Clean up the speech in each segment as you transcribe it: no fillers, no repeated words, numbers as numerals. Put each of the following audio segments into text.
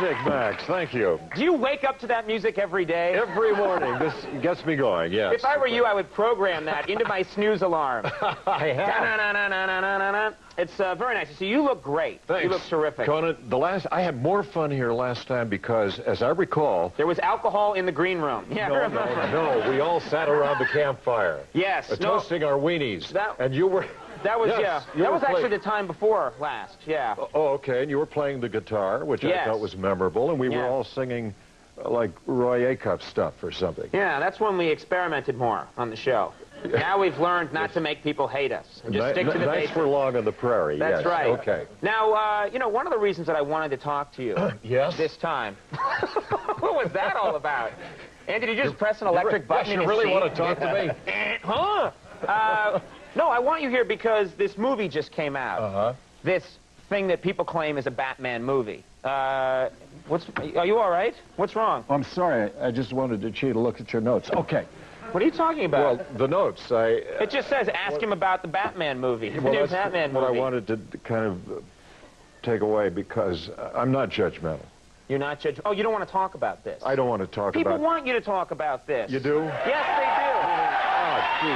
Music, Max. Thank you. Do you wake up to that music every day? Every morning. This gets me going, yes. If I were you, I would program that into my snooze alarm. I have. It's very nice. So you look great. Thanks. You look terrific. Conan, I had more fun here last time because, as I recall... There was alcohol in the green room. Yeah, no, we all sat around the campfire. Yes. Toasting our weenies. and you were... That was, yes, yeah. That was actually the time before last, yeah. Oh, okay. And you were playing the guitar, which I thought was memorable, and we were all singing, like, Roy Acuff stuff or something. Yeah, that's when we experimented more on the show. Now we've learned not to make people hate us. And just stick to the basics. Nice for long on the prairie, That's right. Okay. Now, you know, one of the reasons that I wanted to talk to you this time... What was that all about? Andy, did you just press an electric button in you your really seat? Want to talk to me? Huh? No, I want you here because this movie just came out. This thing that people claim is a Batman movie. Are you all right? What's wrong? I'm sorry. I just wanted to cheat a look at your notes. Okay. What are you talking about? Well, the notes, It just says, ask him about the Batman movie. The new Batman movie. What I wanted to kind of take away because I'm not judgmental. You're not judgmental? Oh, you don't want to talk about this? I don't want to talk about... People want you to talk about this. You do? Yes, they do. Oh, gee,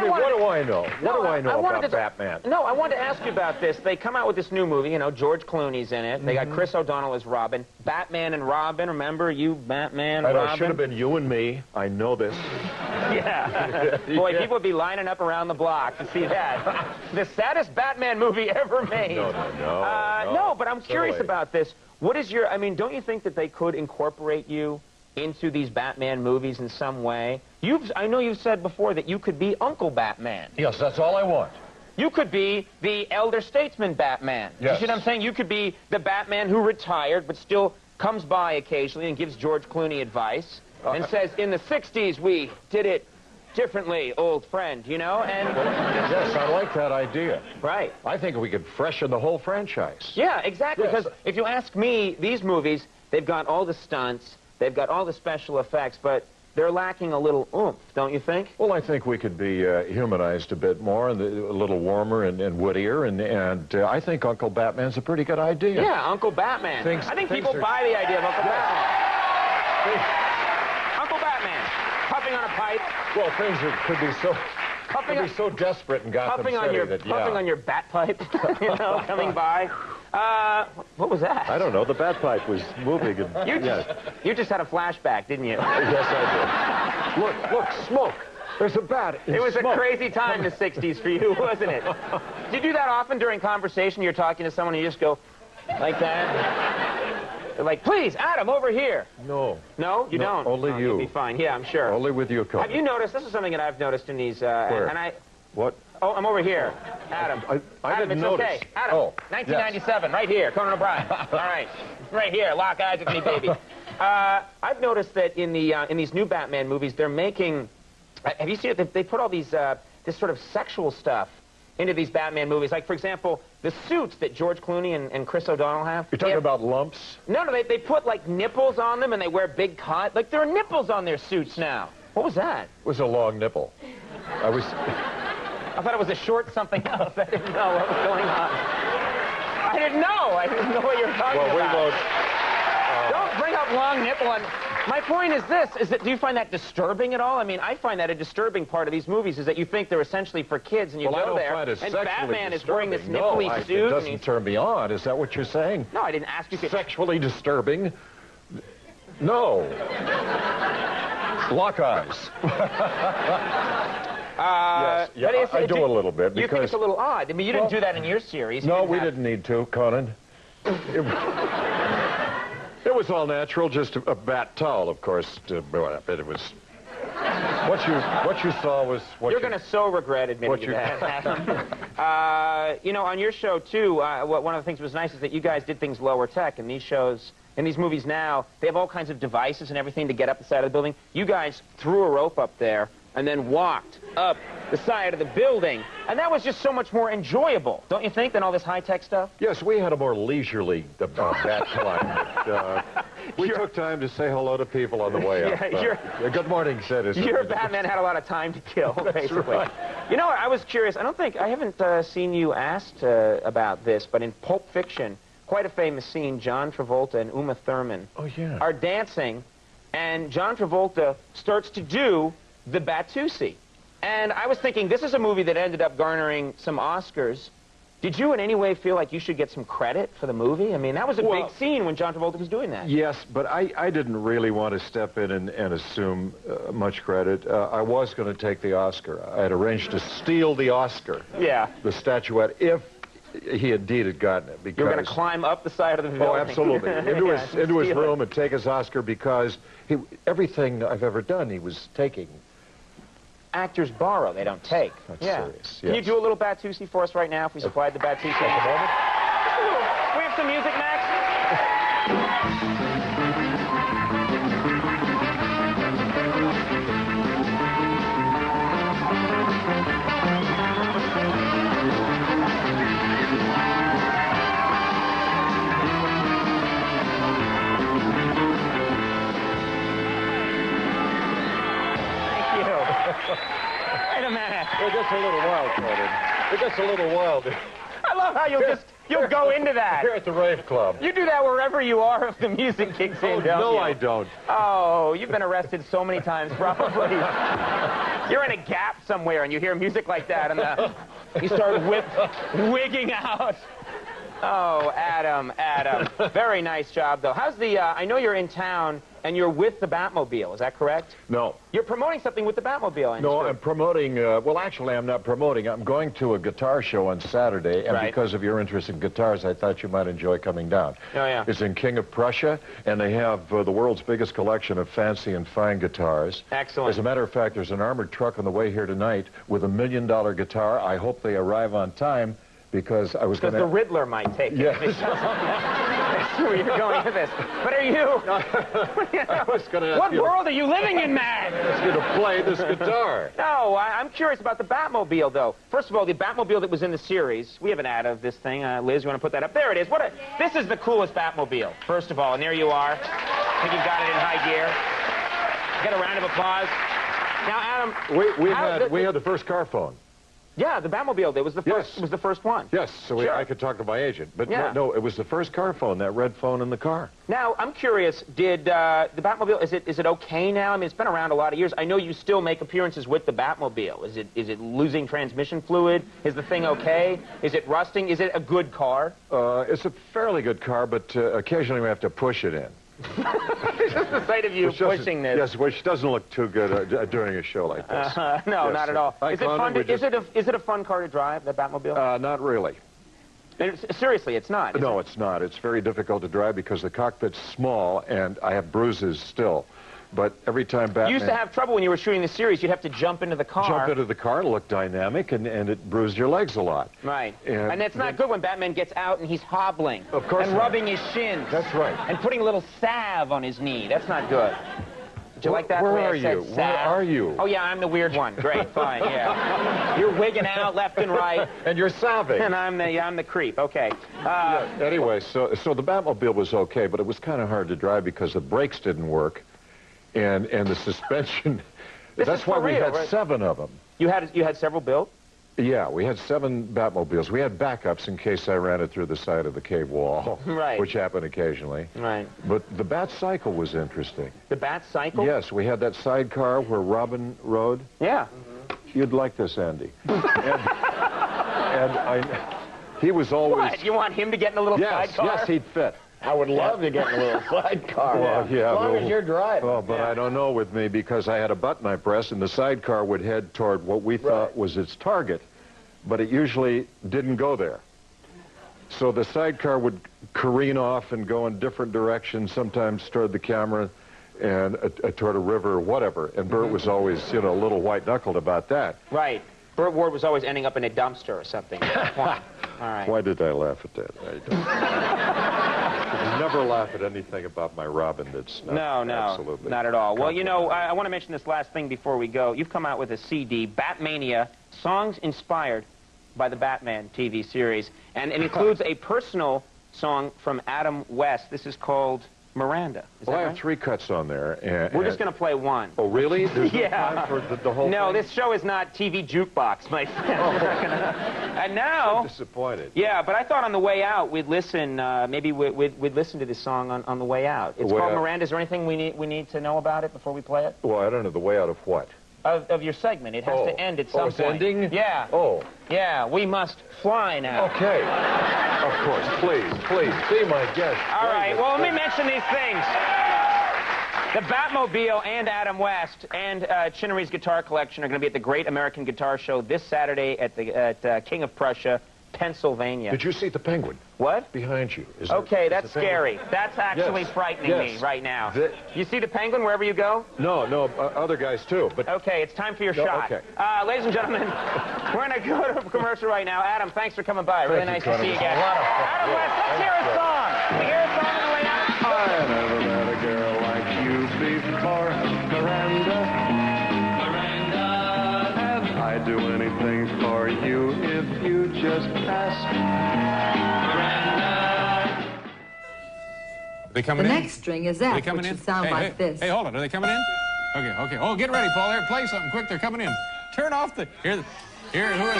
what do I know? What do I know about Batman? No, I wanted to ask you about this. They come out with this new movie, you know, George Clooney's in it. They got Chris O'Donnell as Robin. Batman and Robin, remember? You, Batman, Robin. It should have been you and me. I know this. Yeah. Boy, people would be lining up around the block to see that. The saddest Batman movie ever made. No, but I'm curious about this. What is your... I mean, don't you think that they could incorporate you into these Batman movies in some way? I know you've said before that you could be Uncle Batman. Yes, that's all I want. You could be the elder statesman Batman. Yes. You see what I'm saying? You could be the Batman who retired but still comes by occasionally and gives George Clooney advice and says, in the 60s we did it differently, old friend, you know? And yes, I like that idea. Right. I think we could freshen the whole franchise. Yeah, exactly. Because if you ask me, these movies, they've got all the stunts, they've got all the special effects, but they're lacking a little oomph, don't you think? Well, I think we could be humanized a bit more, and a little warmer and wittier, and I think Uncle Batman's a pretty good idea. Yeah, Uncle Batman. I think people buy the idea of Uncle Batman. Uncle Batman, puffing on a pipe. Well, things could be so desperate in Gotham City puffing on your bat pipe, you know, coming by. What was that? I don't know. The bat pipe was moving. And, you just had a flashback, didn't you? Yes, I did. Look, smoke. There's a bat in It was smoke. a crazy time in the 60s for you, wasn't it? Do you do that often during conversation? You're talking to someone and you just go like that? They're like, please, Adam, over here. No. No? You don't? Only you. You'll be fine. Yeah, I'm sure. Only with you, Conan. Have you noticed, this is something that I've noticed in these, Where? What? Oh, I'm over here. Adam. I Adam, didn't it's notice. okay. Adam, 1997, right here, Conan O'Brien. All right. Right here, lock eyes with me, baby. I've noticed that in these new Batman movies, they're making... have you seen it? They put all these, this sort of sexual stuff into these Batman movies. Like, for example, the suits that George Clooney and Chris O'Donnell have. You're talking about lumps? No, they put, like, nipples on them, and they wear big cut. Like, there are nipples on their suits now. What was that? It was a long nipple. I thought it was a short something else. I didn't know what was going on. I didn't know what you were talking about. We won't. Don't bring up long nipple. My point is this, do you find that disturbing at all? I mean, I find that a disturbing part of these movies is that you think they're essentially for kids, and you go there, and Batman is wearing this nipply suit. It doesn't turn me on. Is that what you're saying? No, I didn't ask you. Sexually disturbing? No. Lock eyes. Yes, I do a little bit. You think it's a little odd. I mean, you didn't do that in your series. No, we didn't need to, Conan. It was all natural, just a bat towel, of course. But it was... What you saw was what You're going to so regret admitting that. You know, on your show, too, one of the things that was nice is that you guys did things lower tech, and these shows, in these movies now, they have all kinds of devices and everything to get up the side of the building. You guys threw a rope up there and then walked up the side of the building. And that was just so much more enjoyable, don't you think, than all this high-tech stuff? Yes, we had a more leisurely bat climb. We took time to say hello to people on the way up. Good morning, citizens. Your Batman had a lot of time to kill, basically. Right. You know, I was curious. I haven't seen you asked about this, but in Pulp Fiction, quite a famous scene, John Travolta and Uma Thurman are dancing, and John Travolta starts to do the Batusi. And I was thinking, this is a movie that ended up garnering some Oscars. Did you in any way feel like you should get some credit for the movie? I mean, that was a big scene when John Travolta was doing that. Yes, but I didn't really want to step in and assume much credit. I was going to take the Oscar. I had arranged to steal the Oscar. Yeah. The statuette, if he indeed had gotten it. Because you were going to climb up the side of the building. Oh, absolutely. into his room and take his Oscar because everything I've ever done he was taking. Actors borrow, they don't take. That's serious, yes. Can you do a little Batusi for us right now if we supplied the Batusi at the moment? Can we have some music, Max? Wait a minute. We're just a little wild, Conan. We're just a little wild. I love how you'll go into that. Here at the Rave Club. You do that wherever you are if the music kicks in, don't you? No, I don't. Oh, you've been arrested so many times, probably. You're in a gap somewhere and you hear music like that and you start wigging out. Oh, Adam. Very nice job, though. How's the, I know you're in town and you're with the Batmobile, is that correct? No. You're promoting something with the Batmobile, No, I'm promoting, well, actually, I'm not promoting. I'm going to a guitar show on Saturday, and because of your interest in guitars, I thought you might enjoy coming down. Oh, yeah. It's in King of Prussia, and they have the world's biggest collection of fancy and fine guitars. Excellent. As a matter of fact, there's an armored truck on the way here tonight with $1 million guitar. I hope they arrive on time, because I was going to... Because the Riddler might take it. Yes. That's where you're going with this. But are you... I was going to... What world are you living in, man? I was going to play this guitar. No, I'm curious about the Batmobile, though. First of all, the Batmobile that was in the series. We have an ad of this thing. Liz, you want to put that up? There it is. This is the coolest Batmobile, first of all. And there you are. I think you've got it in high gear. Get a round of applause. Now, Adam... We had the first car phone. Yeah, the Batmobile. It was the first. It was the first one. Yes, so I could talk to my agent. But no, it was the first car phone, that red phone in the car. Now, I'm curious. Did the Batmobile? Is it okay now? I mean, it's been around a lot of years. I know you still make appearances with the Batmobile. Is it losing transmission fluid? Is the thing okay? Is it rusting? Is it a good car? It's a fairly good car, but occasionally we have to push it in. Just the sight of you pushing this. Yes, which doesn't look too good during a show like this. No, yes, not at all. Is it fun? Is it a fun car to drive, the Batmobile? Not really. Seriously, it's not. No, it's not. It's very difficult to drive because the cockpit's small, and I have bruises still. But every time Batman... You used to have trouble when you were shooting the series. You'd have to jump into the car. Jump into the car, look dynamic, and it bruised your legs a lot. Right. And it's not good when Batman gets out and he's hobbling. Of course and rubbing his shins. That's right. And putting a little salve on his knee. That's not good. Did you like that? Where are you? Where are you? Oh, yeah, I'm the weird one. Great, fine, yeah. You're wigging out left and right. And you're sobbing. And I'm the creep. Okay. Anyway, so the Batmobile was okay, but it was kind of hard to drive because the brakes didn't work. And the suspension, that's why we had 7 of them. You had several built? Yeah, we had 7 Batmobiles. We had backups in case I ran it through the side of the cave wall, right. Which happened occasionally. Right. But the Bat Cycle was interesting. The Bat Cycle? Yes, we had that sidecar where Robin rode. Yeah. You'd like this, Andy. He was always... What? You want him to get in a little sidecar? Yes, he'd fit. I would love to get in a little sidecar. Well, yeah, as long as you're driving. Oh, but I don't know with me because I had a button I pressed and the sidecar would head toward what we thought was its target, but it usually didn't go there. So the sidecar would careen off and go in different directions, sometimes toward the camera and toward a river or whatever. And Burt was always, a little white-knuckled about that. Right. Burt Ward was always ending up in a dumpster or something. All right. Why did I laugh at that? I don't. And never laugh at anything about my Robin that's not absolutely not at all. Well, you know, I want to mention this last thing before we go. You've come out with a CD, Batmania, songs inspired by the Batman TV series. And it includes a personal song from Adam West. This is called Miranda. Well, I have 3 cuts on there. We're just going to play one. Oh, really? There's no time for the whole No, thing? this show is not TV jukebox, my friend. And now... I'm disappointed. Yeah, but I thought on the way out we'd listen, maybe we'd listen to this song on the way out. It's called Miranda. Is there anything we need to know about it before we play it? Well, I don't know. The way out of what? Of your segment. It has to end at some it's point. ending? Yeah. Oh. Yeah, we must fly now. Okay. Of course. Please, be my guest. All right, well, let me mention these things. The Batmobile and Adam West and Chinnery's Guitar Collection are going to be at the Great American Guitar Show this Saturday at King of Prussia, Pennsylvania. Did you see the penguin? What? Behind you. Okay, that's scary. That's actually frightening me right now. You see the penguin wherever you go? No, other guys too. But okay, it's time for your shot. Okay. Ladies and gentlemen, we're going to go to a commercial right now. Adam, thanks for coming by. Really nice to see you again. Adam West, let's hear his song. Can we hear his song on the way out? I never met a girl like you before, Miranda. I'd do anything for you if you just ask. Are they coming the in? The next string is F, which should sound like this. Hey, hold on. Are they coming in? Okay. Oh, get ready, Paul. Here, play something quick. They're coming in. Turn off the... Here, who are...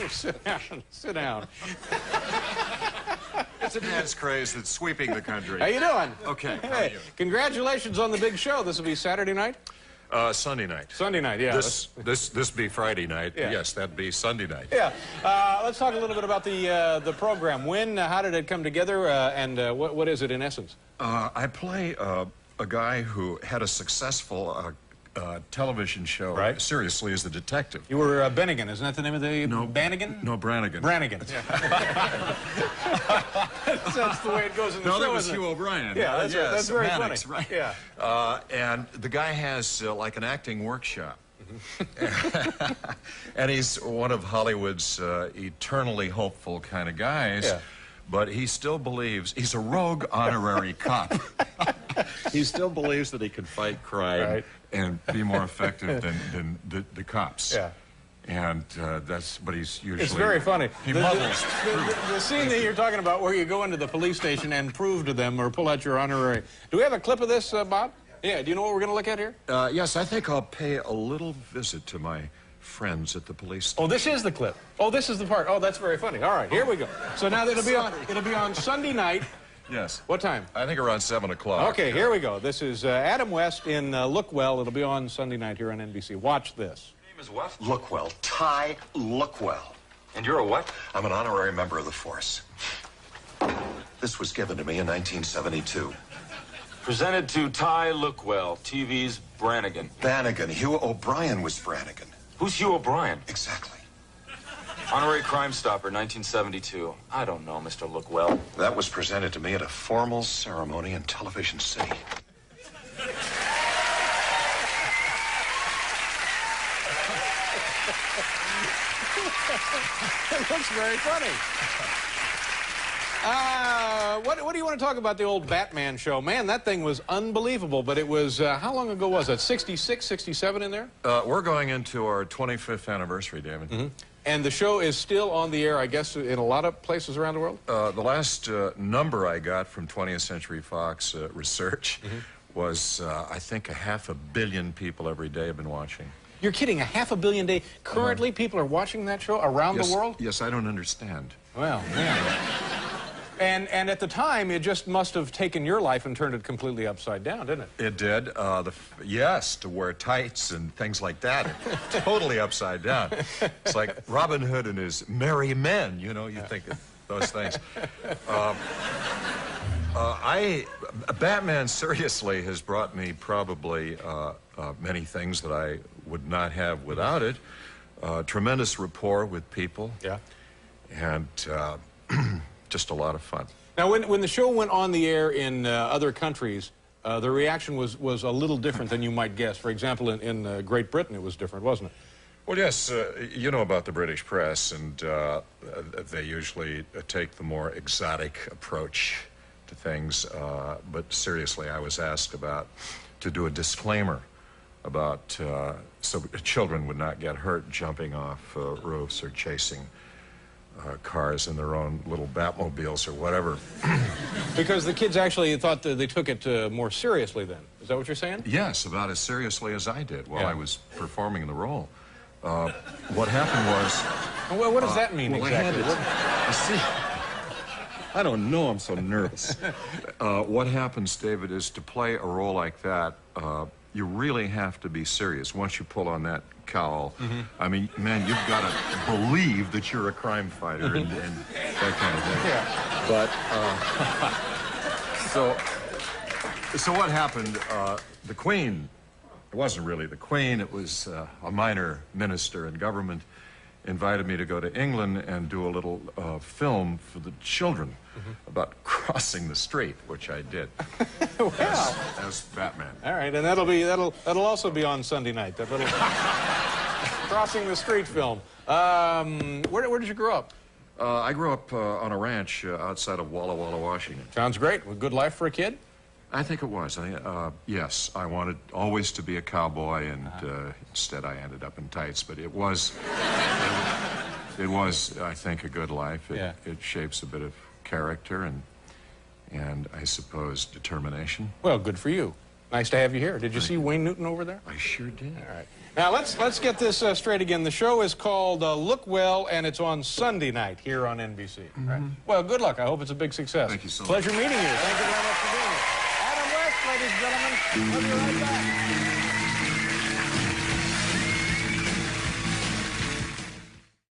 Sit down. Sit down. It's a dance craze that's sweeping the country. How you doing? Okay. How Hey, are you? congratulations on the big show. This will be Saturday night? Sunday night. Sunday night, yeah. This be Friday night. Yeah. Yes, that'd be Sunday night. Yeah. Let's talk a little bit about the program. When, how did it come together, and what is it in essence? I play a guy who had a successful television show. Right. Seriously, as the detective. You were Bennigan, isn't that the name of the... No. Bannigan? No, Brannigan. Brannigan. Yeah. That's the way it goes in the show, that was isn't Hugh it? O'Brien. Yeah, that's, yes, that's very Mannix, funny. Right. Yeah. And the guy has like an acting workshop. And he's one of Hollywood's eternally hopeful kind of guys. Yeah. But he still believes he's a rogue honorary cop. He still believes that he can fight crime and be more effective than the cops. Yeah. And but he's usually... It's very funny. He mumbles. The scene that you're talking about where you go into the police station and prove to them or pull out your honorary. Do we have a clip of this, Bob? Yeah, do you know what we're going to look at here? Yes, I think I'll pay a little visit to my friends at the police station. Oh, this is the clip. Oh, this is the part. Oh, that's very funny. All right, here we go. So now it'll be on Sunday night. Yes. What time? I think around 7 o'clock. Okay, here we go. This is Adam West in Look Well. It'll be on Sunday night here on NBC. Watch this. Your name is what? Lookwell. Ty Lookwell. And you're a what? I'm an honorary member of the force. This was given to me in 1972. Presented to Ty Lookwell, TV's Brannigan. Bannigan. Hugh O'Brien was Brannigan. Who's Hugh O'Brien? Exactly. Honorary Crime Stopper, 1972. I don't know, Mr. Lookwell. That was presented to me at a formal ceremony in Television City. It looks very funny. What do you want to talk about the old Batman show? Man, that thing was unbelievable, but it was, how long ago was that? 66, 67 in there? We're going into our 25th anniversary, David. Mm-hmm. And the show is still on the air, I guess, in a lot of places around the world? The last number I got from 20th Century Fox research was, I think, 500 million people every day have been watching. You're kidding, a half a billion a day. Currently, people are watching that show around the world? Yes, I don't understand. Well, man. And at the time, it just must have taken your life and turned it completely upside down, didn't it? It did. Yes, to wear tights and things like that. Totally upside down. It's like Robin Hood and his merry men, you know, you think of those things. Batman, seriously, has brought me probably many things that I would not have without it. Tremendous rapport with people. Yeah. And just a lot of fun. Now, when the show went on the air in other countries, the reaction was a little different than you might guess. For example, in Great Britain, it was different, wasn't it? Well, yes, you know about the British press, and they usually take the more exotic approach to things. But seriously, I was asked to do a disclaimer about so children would not get hurt jumping off roofs or chasing cars in their own little Batmobiles or whatever. Because the kids actually thought that they took it more seriously then. Is that what you're saying? Yes, about as seriously as I did while I was performing the role. What happened was... Well, what does that mean exactly? I don't know, I'm so nervous. What happens, David, is to play a role like that, you really have to be serious. Once you pull on that cowl, I mean, man, you've got to believe that you're a crime fighter and that kind of thing. Yeah. But, so what happened, the Queen, it wasn't really the Queen, it was a minor minister in government, invited me to go to England and do a little film for the children about crossing the street, which I did. Wow. As Batman. All right, and that'll also be on Sunday night. That little crossing the street film. Where did you grow up? I grew up on a ranch outside of Walla Walla, Washington. Sounds great. A good life for a kid? I think it was. Yes, I wanted always to be a cowboy, and instead I ended up in tights. But it was, I think, a good life. It shapes a bit of character and I suppose determination. Well, good for you. Nice to have you here. Did you see Wayne Newton over there? I sure did. All right. Now let's get this straight again. The show is called Look Well, and it's on Sunday night here on NBC. Right. Well, good luck. I hope it's a big success. Thank you so much. Pleasure meeting you. Thank you very much for being here. Adam West, ladies and gentlemen. We'll be right back.